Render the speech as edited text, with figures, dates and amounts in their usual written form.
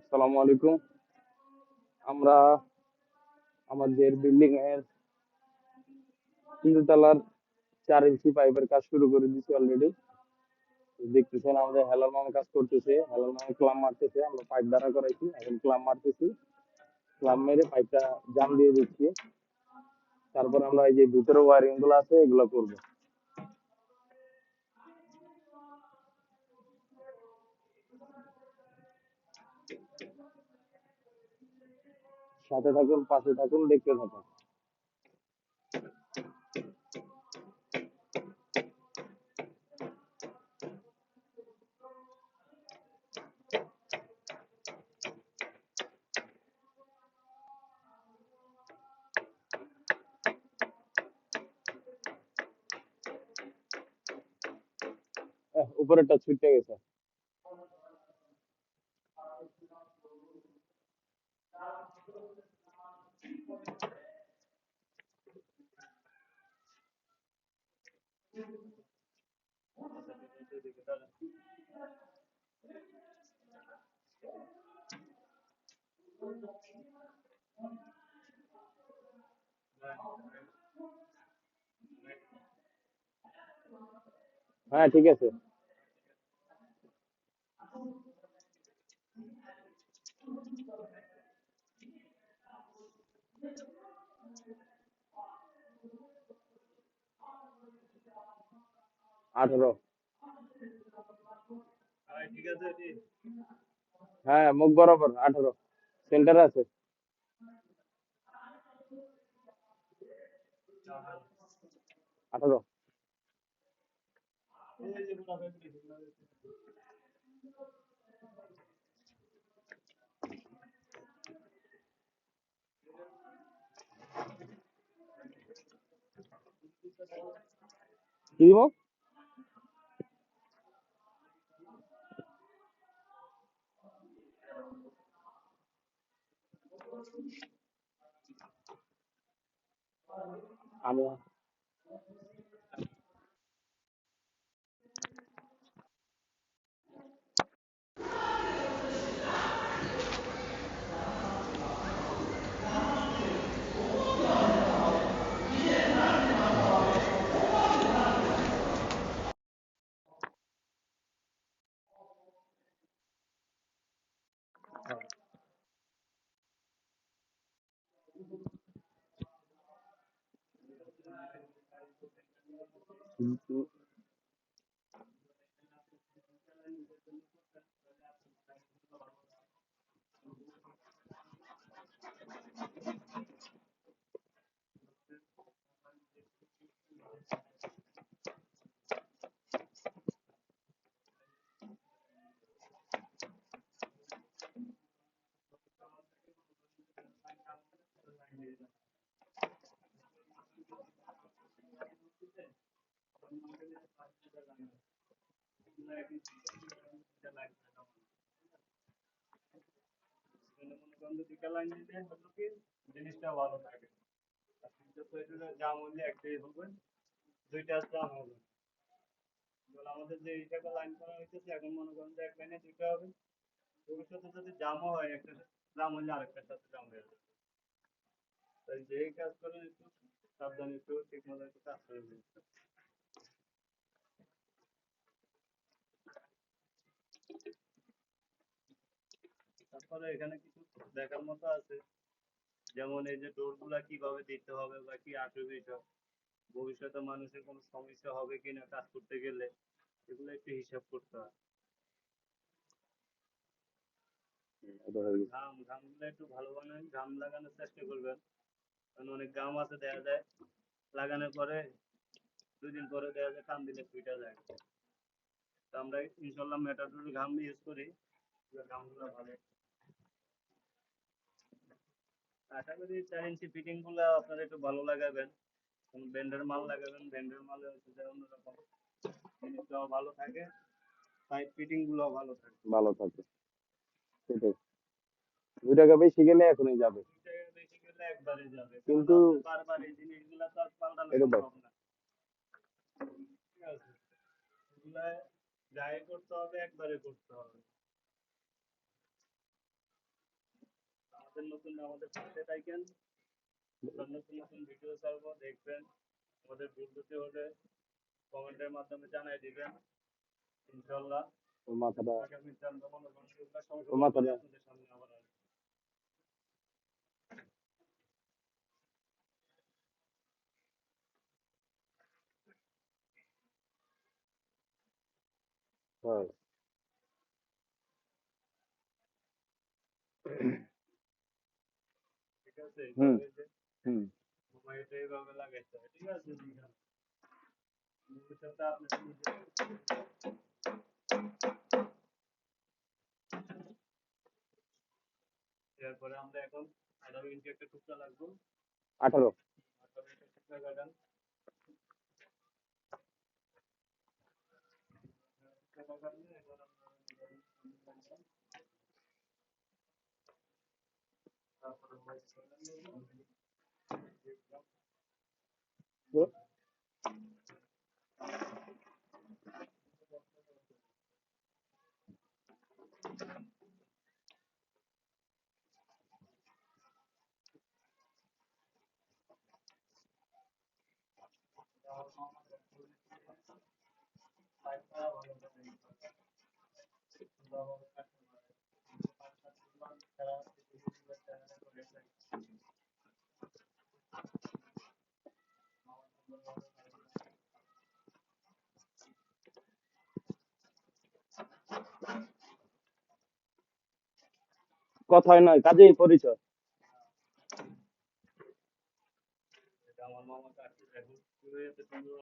আসসালামু আলাইকুম। আমরা আমাদের বিল্ডিং এর 3 তলার 4 ইঞ্চি পাইপের কাজ শুরু করে দিয়েছি অলরেডি। দেখতেছেন আমাদের হেলাল মামা কাজ করতেছে, হেলাল মামা ক্লাম মারতেছে, আমরা পাইপ দ্বারা করাইছি, এখন ক্লাম মারতেছি, ক্লাম মেরে পাইপটা জাম দিয়ে দিচ্ছি। তারপর আমরা এই যে ভিতরে ওয়ারিং গুলো আছে এগুলো করবো। সাথে থাকুন, পাশে থাকুন, দেখতে থাকুন। উপরেরটা ছুটে গেছে। হ্যাঁ, ঠিক আছে। 18। হ্যাঁ, মুখ বরাবর 18 সেন্টার আছে। 18। কি দিব? আমি এটা হয়ে গেছে। ভালো থাকে, সেটাই। 2 টাকা বেশি গেলে এখনই যাবে, কিন্তু এটা দেখ, ওর মাথাটা ওর মাথাটা হয়। হুম হুম আঠারো কথায় নয় কাজেই পরিচয়।